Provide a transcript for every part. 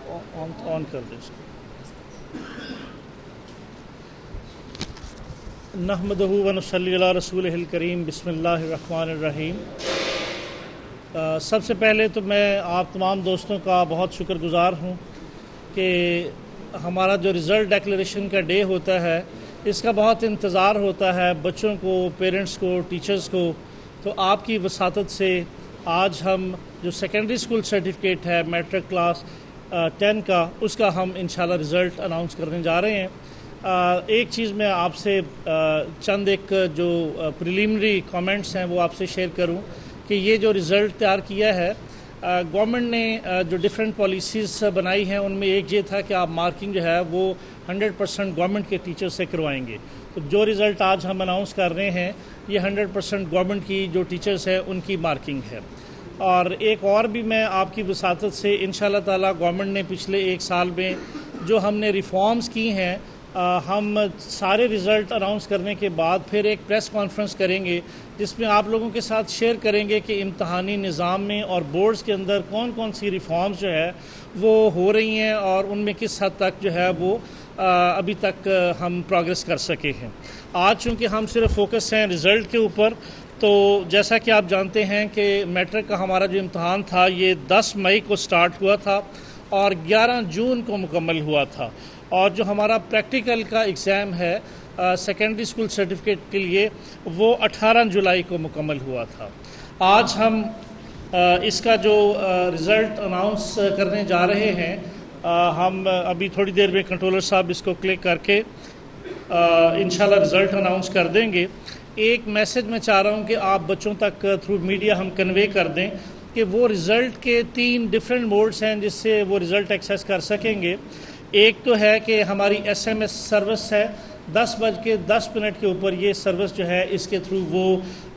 آن کر دیں اس کو. نحمدہ و نصلی علی رسولہ الکریم. بسم اللہ الرحمن الرحیم. سب سے پہلے تو میں آپ تمام دوستوں کا بہت شکر گزار ہوں کہ ہمارا جو رزلٹ ڈیکلیریشن کا ڈے ہوتا ہے اس کا بہت انتظار ہوتا ہے بچوں کو، پیرنٹس کو، ٹیچرز کو. تو آپ کی وساطت سے آج ہم جو سیکنڈری اسکول سرٹیفکیٹ ہے میٹرک کلاس 10 کا، اس کا ہم انشاءاللہ رزلٹ اناؤنس کرنے جا رہے ہیں. ایک چیز میں آپ سے چند ایک جو پریلیمنری کامنٹس ہیں وہ آپ سے شیئر کروں کہ یہ جو رزلٹ تیار کیا ہے گورنمنٹ نے جو ڈیفرنٹ پالیسیز بنائی ہیں ان میں ایک یہ تھا کہ آپ مارکنگ جو ہے وہ 100% گورنمنٹ کے ٹیچر سے کروائیں گے. تو جو رزلٹ آج ہم اناؤنس کر رہے ہیں یہ 100% گورنمنٹ کی جو ٹیچرز ہیں ان کی مارکنگ ہے. اور ایک اور بھی میں آپ کی وساطت سے انشاءاللہ تعالی گورنمنٹ نے پچھلے ایک سال میں جو ہم نے ریفارمز کی ہیں ہم سارے رزلٹ اناؤنس کرنے کے بعد پھر ایک پریس کانفرنس کریں گے جس میں آپ لوگوں کے ساتھ شیئر کریں گے کہ امتحانی نظام میں اور بورڈز کے اندر کون کون سی ریفارمز جو ہے وہ ہو رہی ہیں اور ان میں کس حد تک جو ہے وہ ابھی تک ہم پروگریس کر سکے ہیں. آج چونکہ ہم صرف فوکس ہیں رزلٹ کے اوپر، تو جیسا کہ آپ جانتے ہیں کہ میٹرک کا ہمارا جو امتحان تھا یہ 10 مئی کو سٹارٹ ہوا تھا اور 11 جون کو مکمل ہوا تھا. اور جو ہمارا پریکٹیکل کا ایگزام ہے سیکنڈری اسکول سرٹیفکیٹ کے لیے وہ 18 جولائی کو مکمل ہوا تھا. آج ہم اس کا جو رزلٹ اناؤنس کرنے جا رہے ہیں ہم ابھی تھوڑی دیر میں کنٹرولر صاحب اس کو کلک کر کے انشاءاللہ رزلٹ اناؤنس کر دیں گے. ایک میسج میں چاہ رہا ہوں کہ آپ بچوں تک تھرو میڈیا ہم کنوے کر دیں کہ وہ رزلٹ کے 3 ڈفرینٹ موڈز ہیں جس سے وہ رزلٹ ایکسیس کر سکیں گے. ایک تو ہے کہ ہماری SMS سروس ہے 10:10 کے اوپر یہ سروس جو ہے اس کے تھرو وہ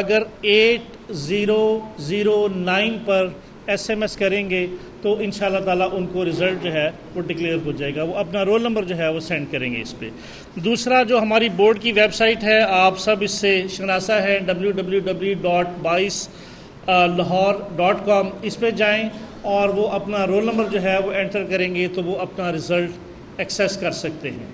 اگر 8009 پر SMS کریں گے تو انشاءاللہ تعالیٰ ان کو رزلٹ جو ہے وہ ڈکلیئر ہو جائے گا. وہ اپنا رول نمبر جو ہے وہ سینڈ کریں گے اس پہ. دوسرا جو ہماری بورڈ کی ویب سائٹ ہے آپ سب اس سے شناسا ہے www.22lahore.com. اس پہ جائیں اور وہ اپنا رول نمبر جو ہے وہ انٹر کریں گے تو وہ اپنا رزلٹ ایکسیس کر سکتے ہیں.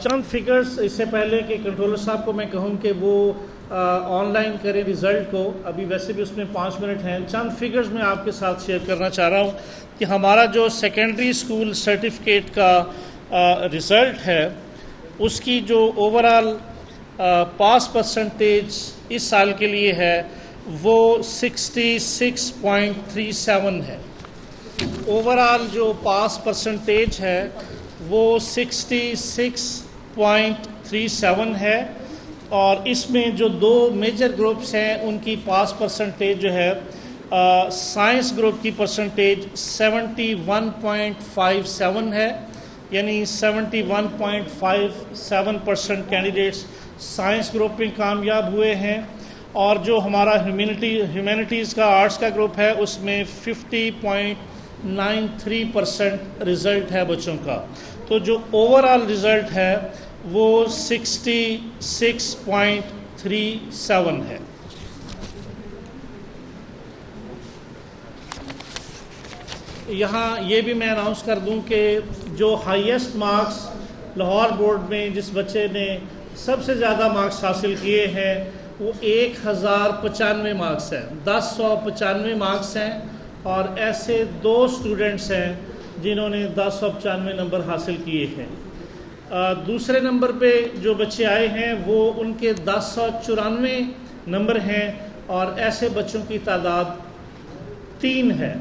چند فگرز اس سے پہلے کہ کنٹرولر صاحب کو میں کہوں کہ وہ آن لائن کریں رزلٹ کو، ابھی ویسے بھی اس میں 5 منٹ ہیں. چند فگرز میں آپ کے ساتھ شیئر کرنا چاہ رہا ہوں کہ ہمارا جو سیکنڈری اسکول سرٹیفکیٹ کا رزلٹ ہے اس کی جو اوورال پاس پرسنٹیج اس سال کے لیے ہے وہ 66.37 ہے. اوورال جو پاس پرسنٹیج ہے وہ 66.37 ہے اور اس میں جو 2 میجر گروپس ہیں ان کی پاس پرسنٹیج جو ہے سائنس گروپ کی پرسنٹیج 71.57 ہے، یعنی 71.57% کینڈیڈیٹس سائنس گروپ میں کامیاب ہوئے ہیں. اور جو ہمارا ہیومینٹیز کا آرٹس کا گروپ ہے اس میں 50.93% رزلٹ ہے بچوں کا. تو جو اوورال رزلٹ ہے وہ 66.37 ہے. یہاں یہ بھی میں اناؤنس کر دوں کہ جو ہائیسٹ مارکس لاہور بورڈ میں جس بچے نے سب سے زیادہ مارکس حاصل کیے ہیں وہ 1095 مارکس ہیں. 1095 مارکس ہیں اور ایسے 2 اسٹوڈنٹس ہیں جنہوں نے 1095 نمبر حاصل کیے ہیں. دوسرے نمبر پہ جو بچے آئے ہیں وہ ان کے 1094 نمبر ہیں اور ایسے بچوں کی تعداد 3 ہے.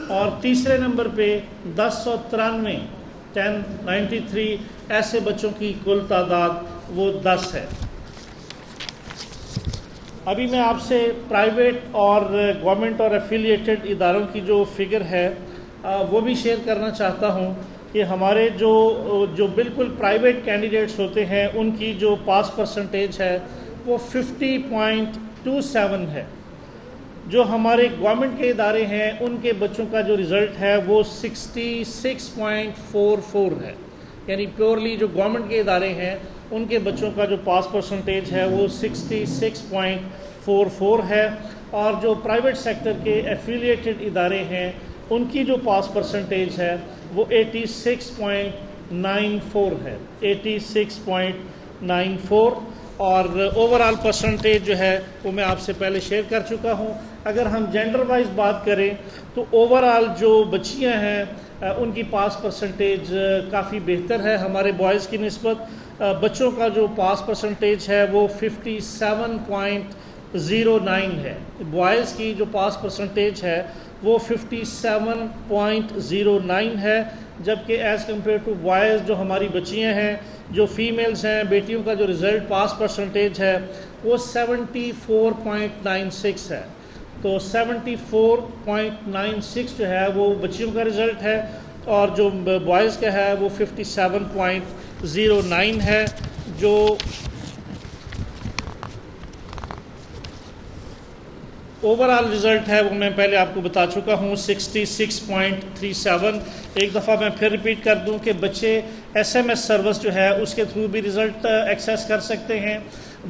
اور تیسرے نمبر پہ 1093 ایسے بچوں کی کل تعداد وہ 10 ہے. ابھی میں آپ سے پرائیویٹ اور گورنمنٹ اور ایفیلیٹڈ اداروں کی جو فگر ہے وہ بھی شیئر کرنا چاہتا ہوں کہ ہمارے جو بالکل پرائیویٹ کینڈیڈیٹس ہوتے ہیں ان کی جو پاس پرسنٹیج ہے وہ 50.27 ہے. جو ہمارے گورنمنٹ کے ادارے ہیں ان کے بچوں کا جو رزلٹ ہے وہ 66.44 ہے، یعنی پیورلی جو گورنمنٹ کے ادارے ہیں ان کے بچوں کا جو پاس پرسنٹیج ہے وہ 66.44 ہے. اور جو پرائیویٹ سیکٹر کے ایفیلیٹڈ ادارے ہیں ان کی جو پاس پرسنٹیج ہے وہ 86.94 ہے، 86.94، اور اوورآل پرسنٹیج جو ہے وہ میں آپ سے پہلے شیئر کر چکا ہوں۔ اگر ہم جینڈر وائز بات کریں تو اوورآل جو بچیاں ہیں ان کی پاس پرسنٹیج کافی بہتر ہے ہمارے بوائز کی نسبت۔ بچوں کا جو پاس پرسنٹیج ہے وہ 57.09 ہے، بوائز کی جو پاس پرسنٹیج ہے وہ 57.09 ہے، جبکہ ایز کمپیئر ٹو بوائز جو ہماری بچیاں ہیں، جو فیمیلز ہیں، بیٹیوں کا جو رزلٹ پاس پرسنٹیج ہے وہ 74.96 ہے۔ تو 74.96 جو ہے وہ بچیوں کا رزلٹ ہے، اور جو بوائز کا ہے وہ 57.09 ہے۔ جو اوورآل رزلٹ ہے وہ میں پہلے آپ کو بتا چکا ہوں 66.37۔ ایک دفعہ میں پھر ریپیٹ کر دوں کہ بچے SMS سروس جو ہے اس کے تھرو بھی رزلٹ ایکسیس کر سکتے ہیں،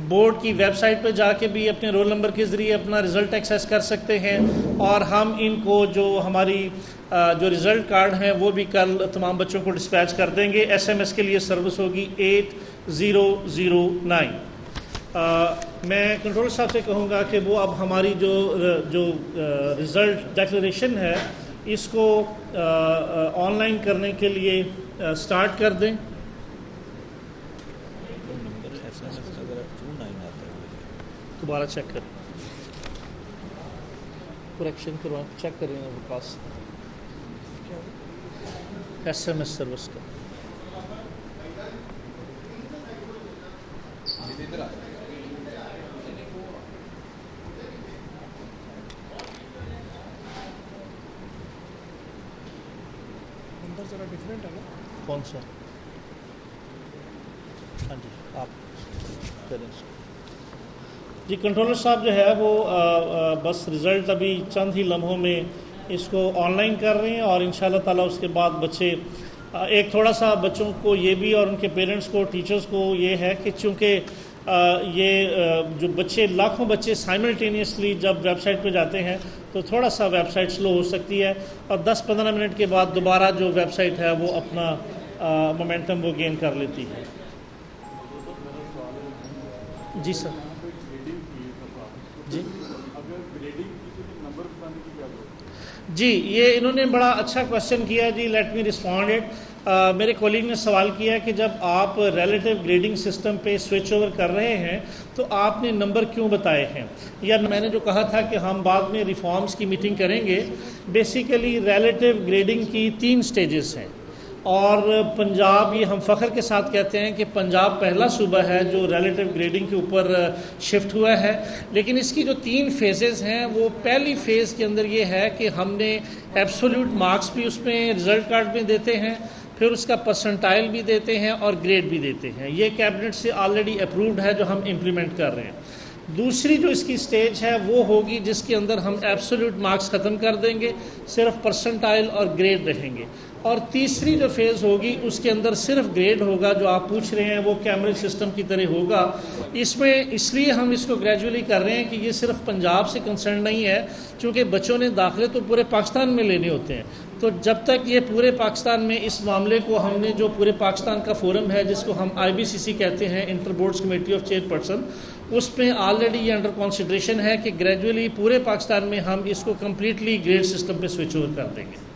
بورڈ کی ویب سائٹ پہ جا کے بھی اپنے رول نمبر کے ذریعے اپنا رزلٹ ایکسیس کر سکتے ہیں، اور ہم ان کو جو ہماری جو رزلٹ کارڈ ہیں وہ بھی کل تمام بچوں کو ڈسپیچ کر دیں گے۔ SMS کے لیے سروس ہوگی 8009۔ میں کنٹرول صاحب سے کہوں گا کہ وہ اب ہماری جو رزلٹ ڈیکلریشن ہے اس کو آن لائن کرنے کے لیے سٹارٹ کر دیں۔ دوبارہ چیک کریں، کریکشن کروا چیک کریں میرے پاس SMS سروس کا۔ ذرا ڈفرینٹ ہے نا؟ کون سا؟ ہاں جی آپ کریں۔ جی کنٹرولر صاحب جو ہے وہ بس رزلٹ ابھی چند ہی لمحوں میں اس کو آن لائن کر رہے ہیں، اور انشاءاللہ تعالیٰ اس کے بعد بچے ایک تھوڑا سا بچوں کو یہ بھی اور ان کے پیرنٹس کو ٹیچرز کو یہ ہے کہ چونکہ یہ جو بچے لاکھوں بچے سائملٹینیسلی جب ویب سائٹ پہ جاتے ہیں تو تھوڑا سا ویب سائٹ سلو ہو سکتی ہے، اور 10-15 منٹ کے بعد دوبارہ جو ویب سائٹ ہے وہ اپنا مومنٹم وہ گین کر لیتی ہے۔ جی سر۔ جی یہ انہوں نے بڑا اچھا کویشچن کیا جی، لیٹ می رسپونڈ اٹ۔ میرے کولیگ نے سوال کیا کہ جب آپ ریلیٹیو گریڈنگ سسٹم پہ سوئچ اوور کر رہے ہیں تو آپ نے نمبر کیوں بتائے ہیں، یا میں نے جو کہا تھا کہ ہم بعد میں ریفارمز کی میٹنگ کریں گے۔ بیسیکلی ریلیٹیو گریڈنگ کی 3 سٹیجز ہیں، اور پنجاب، یہ ہم فخر کے ساتھ کہتے ہیں کہ پنجاب پہلا صوبہ ہے جو ریلیٹیو گریڈنگ کے اوپر شفٹ ہوا ہے، لیکن اس کی جو 3 فیزز ہیں وہ پہلی فیز کے اندر یہ ہے کہ ہم نے ایبسولوٹ مارکس بھی اس میں رزلٹ کارڈ میں دیتے ہیں، پھر اس کا پرسنٹائل بھی دیتے ہیں اور گریڈ بھی دیتے ہیں۔ یہ کیبنٹ سے آلریڈی اپرووڈ ہے جو ہم امپلیمنٹ کر رہے ہیں۔ دوسری جو اس کی سٹیج ہے وہ ہوگی جس کے اندر ہم ایبسولوٹ مارکس ختم کر دیں گے، صرف پرسنٹائل اور گریڈ رہیں گے، اور تیسری جو فیز ہوگی اس کے اندر صرف گریڈ ہوگا، جو آپ پوچھ رہے ہیں وہ کیمبرج سسٹم کی طرح ہوگا۔ اس میں اس لیے ہم اس کو گریجولی کر رہے ہیں کہ یہ صرف پنجاب سے کنسرن نہیں ہے، چونکہ بچوں نے داخلے تو پورے پاکستان میں لینے ہوتے ہیں، تو جب تک یہ پورے پاکستان میں اس معاملے کو ہم نے جو پورے پاکستان کا فورم ہے جس کو ہم IBCC کہتے ہیں، inter boards committee of chairperson, اس میں آلریڈی یہ انڈر کنسیڈریشن ہے کہ گریجولی پورے پاکستان میں ہم اس کو کمپلیٹلی گریڈ سسٹم پہ سوئچ اوور کر دیں گے۔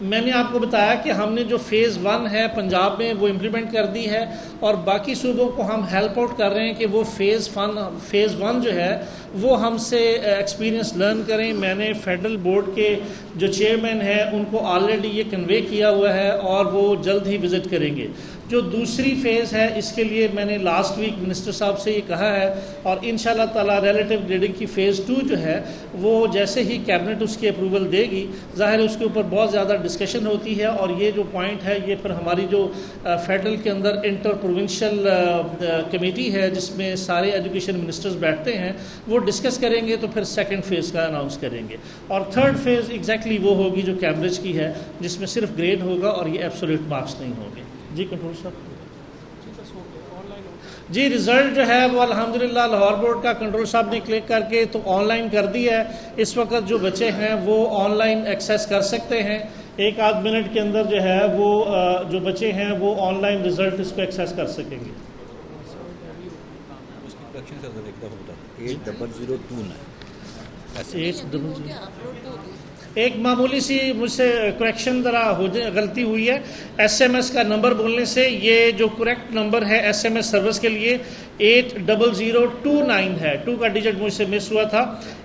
میں نے آپ کو بتایا کہ ہم نے جو فیز 1 ہے پنجاب میں وہ امپلیمنٹ کر دی ہے، اور باقی صوبوں کو ہم ہیلپ آؤٹ کر رہے ہیں کہ وہ فیز 1 جو ہے وہ ہم سے ایکسپیرینس لرن کریں۔ میں نے فیڈرل بورڈ کے جو چیئرمین ہیں ان کو آلریڈی یہ کنوے کیا ہوا ہے، اور وہ جلد ہی وزٹ کریں گے۔ جو دوسری فیز ہے اس کے لیے میں نے لاسٹ ویک منسٹر صاحب سے یہ کہا ہے، اور انشاءاللہ تعالی ریلیٹیو گریڈنگ کی فیز 2 جو ہے وہ جیسے ہی کیبنٹ اس کی اپروول دے گی، ظاہر ہے اس کے اوپر بہت زیادہ ڈسکشن ہوتی ہے، اور یہ جو پوائنٹ ہے یہ پھر ہماری جو فیڈرل کے اندر انٹر پروونشل کمیٹی ہے جس میں سارے ایجوکیشن منسٹرز بیٹھتے ہیں، وہ ڈسکس کریں گے، تو پھر سیکنڈ فیز کا اناؤنس کریں گے، اور تھرڈ فیز ایگزیکٹلی وہ ہوگی جو کیمبرج کی ہے جس میں صرف گریڈ ہوگا اور یہ ایبسولوٹ مارکس نہیں ہوں گے۔ جی کنٹرول صاحب۔ جی رزلٹ جو ہے وہ الحمدللہ لاہور بورڈ کا کنٹرول صاحب نے کلک کر کے تو آن لائن کر دیا ہے. اس وقت جو بچے ہیں وہ آن لائن ایکسیس کر سکتے ہیں. 1-8 منٹ کے اندر جو ہے وہ جو بچے ہیں وہ آن لائن رزلٹ اس کو ایکسیس کر سکیں گے. 8009 ایک معمولی سی مجھ سے کریکشن ذرا غلطی ہوئی ہے. ایس ایم ایس کا نمبر بولنے سے یہ جو کریکٹ نمبر ہے ایس ایم ایس سروس کے لیے 80029 ہے. 2 کا ڈیجٹ مجھ سے مس ہوا تھا.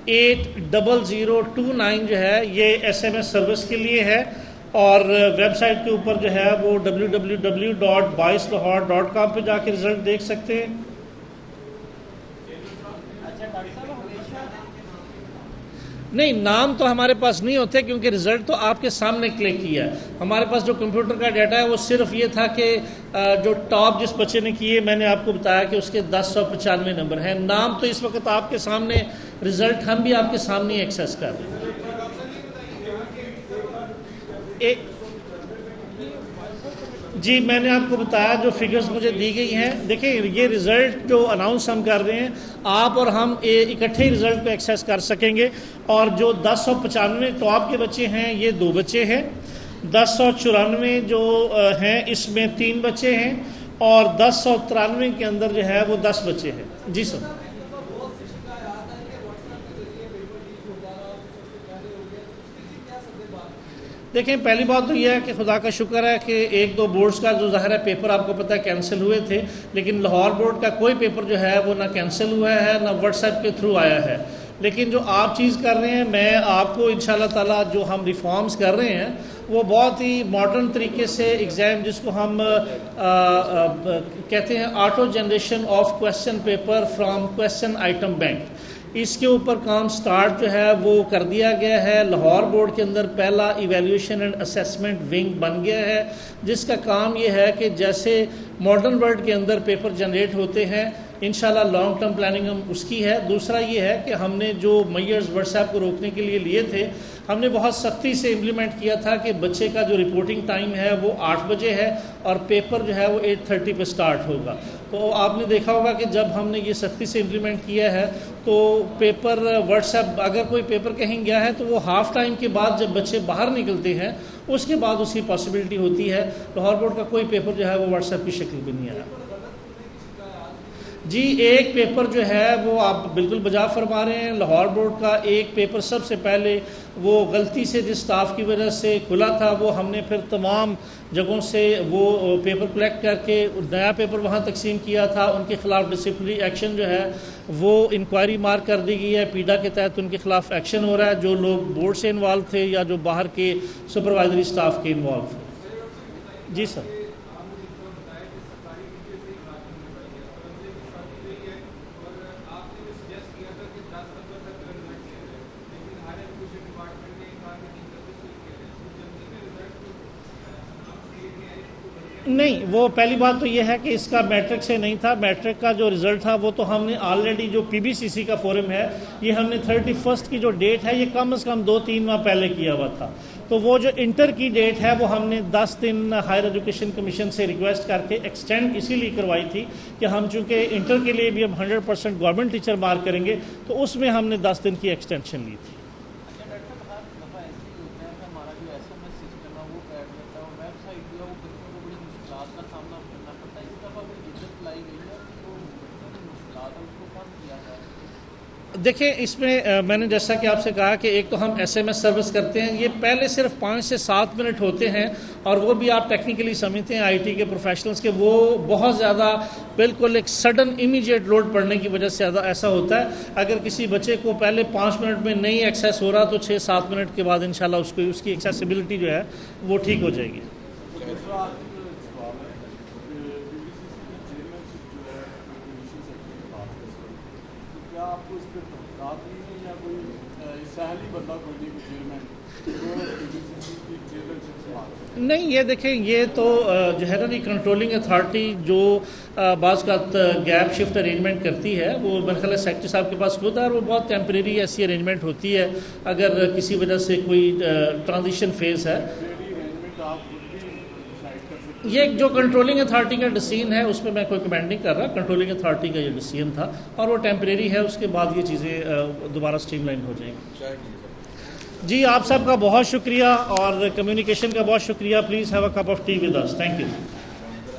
80029 جو ہے یہ ایس ایم ایس سروس کے لیے ہے. اور ویب سائٹ کے اوپر جو ہے وہ www.baislahore.com پہ جا کے رزلٹ دیکھ سکتے ہیں. نہیں نام تو ہمارے پاس نہیں ہوتے کیونکہ رزلٹ تو آپ کے سامنے کلک کیا ہے. ہمارے پاس جو کمپیوٹر کا ڈیٹا ہے وہ صرف یہ تھا کہ جو ٹاپ جس بچے نے کیے میں نے آپ کو بتایا کہ اس کے 1095 نمبر ہیں. نام تو اس وقت آپ کے سامنے رزلٹ ہم بھی آپ کے سامنے ایکسیس کر رہے ہیں. جی میں نے آپ کو بتایا جو فگرز مجھے دی گئی ہیں. دیکھیں یہ رزلٹ جو اناؤنس ہم کر رہے ہیں آپ اور ہم اکٹھے رزلٹ کو ایکسیس کر سکیں گے. اور جو 1095 ٹاپ کے بچے ہیں یہ 2 بچے ہیں. 1094 جو ہیں اس میں 3 بچے ہیں. اور 1093 کے اندر جو ہے وہ 10 بچے ہیں. جی سر. دیکھیں پہلی بات تو یہ ہے کہ خدا کا شکر ہے کہ 1-2 بورڈز کا جو ظاہر ہے پیپر آپ کو پتہ ہے کینسل ہوئے تھے. لیکن لاہور بورڈ کا کوئی پیپر جو ہے وہ نہ کینسل ہوا ہے نہ واٹس ایپ کے تھرو آیا ہے. لیکن جو آپ چیز کر رہے ہیں میں آپ کو انشاءاللہ تعالیٰ جو ہم ریفارمز کر رہے ہیں وہ بہت ہی ماڈرن طریقے سے ایگزام جس کو ہم کہتے ہیں auto generation of question paper from question item bank, اس کے اوپر کام سٹارٹ جو ہے وہ کر دیا گیا ہے. لاہور بورڈ کے اندر پہلا ایویلیویشن اینڈ اسیسمنٹ ونگ بن گیا ہے جس کا کام یہ ہے کہ جیسے ماڈرن ورلڈ کے اندر پیپر جنریٹ ہوتے ہیں انشاءاللہ لانگ ٹرم پلاننگ ہم اس کی ہے. دوسرا یہ ہے کہ ہم نے جو میئرز واٹس ایپ کو روکنے کے لیے تھے ہم نے بہت سختی سے امپلیمنٹ کیا تھا کہ بچے کا جو رپورٹنگ ٹائم ہے وہ 8 بجے ہے اور پیپر جو ہے وہ 8:30 پہ سٹارٹ ہوگا. تو آپ نے دیکھا ہوگا کہ جب ہم نے یہ سختی سے امپلیمنٹ کیا ہے تو پیپر واٹس ایپ اگر کوئی پیپر کہیں گیا ہے تو وہ ہاف ٹائم کے بعد جب بچے باہر نکلتے ہیں اس کے بعد اس کی پاسبلٹی ہوتی ہے. لاہور بورڈ کا کوئی پیپر جو ہے وہ واٹس ایپ کی شکل بھی نہیں آیا. جی ایک پیپر جو ہے وہ آپ بالکل بجا فرما رہے ہیں. لاہور بورڈ کا ایک پیپر سب سے پہلے وہ غلطی سے جس سٹاف کی وجہ سے کھلا تھا وہ ہم نے پھر تمام جگہوں سے وہ پیپر کلیکٹ کر کے نیا پیپر وہاں تقسیم کیا تھا. ان کے خلاف ڈسپلنری ایکشن جو ہے وہ انکوائری مارک کر دی گئی ہے. پیڈا کے تحت ان کے خلاف ایکشن ہو رہا ہے جو لوگ بورڈ سے انوالو تھے یا جو باہر کے سپروائزری سٹاف کے انوالو تھے. جی سر. نہیں وہ پہلی بات تو یہ ہے کہ اس کا میٹرک سے نہیں تھا. میٹرک کا جو رزلٹ تھا وہ تو ہم نے آلریڈی جو پی بی سی سی کا فورم ہے یہ ہم نے 31 کی جو ڈیٹ ہے یہ کم از کم 2-3 ماہ پہلے کیا ہوا تھا. تو وہ جو انٹر کی ڈیٹ ہے وہ ہم نے 10 دن ہائر ایجوکیشن کمیشن سے ریکویسٹ کر کے ایکسٹینڈ اسی لیے کروائی تھی کہ ہم چونکہ انٹر کے لیے بھی ہم 100% گورنمنٹ ٹیچر مارک کریں گے تو اس میں ہم نے 10 دن کی ایکسٹینشن لی تھی. دیکھیں اس میں نے جیسا کہ آپ سے کہا کہ ایک تو ہم ایس ایم ایس سروس کرتے ہیں یہ پہلے صرف 5 سے 7 منٹ ہوتے ہیں اور وہ بھی آپ ٹیکنیکلی سمجھتے ہیں آئی ٹی کے پروفیشنلز کے وہ بہت زیادہ بالکل ایک سڈن امیجیٹ لوڈ پڑنے کی وجہ سے ایسا ہوتا ہے. اگر کسی بچے کو پہلے 5 منٹ میں نہیں ایکسیس ہو رہا تو 6-7 منٹ کے بعد انشاءاللہ اس کی ایکسیسیبلٹی جو ہے وہ ٹھیک ہو جائے گی. نہیں یہ دیکھیں یہ تو جو ہے نا کنٹرولنگ اتھارٹی جو بعض کا گیپ شفٹ ارینجمنٹ کرتی ہے وہ میرے خیال ہے سیکٹری صاحب کے پاس خود ہے اور وہ بہت ٹیمپریری ایسی ارینجمنٹ ہوتی ہے اگر کسی وجہ سے کوئی ٹرانزیشن فیز ہے. یہ جو کنٹرولنگ اتھارٹی کا ڈیسیژن ہے اس پہ میں کوئی کمنٹ نہیں کر رہا. کنٹرولنگ اتھارٹی کا یہ ڈیسیژن تھا اور وہ ٹیمپریری ہے, اس کے بعد یہ چیزیں دوبارہ اسٹریم لائن ہو جائیں گی. جی آپ سب کا بہت شکریہ اور کمیونیکیشن کا بہت شکریہ. Please have a cup of tea with us. Thank you.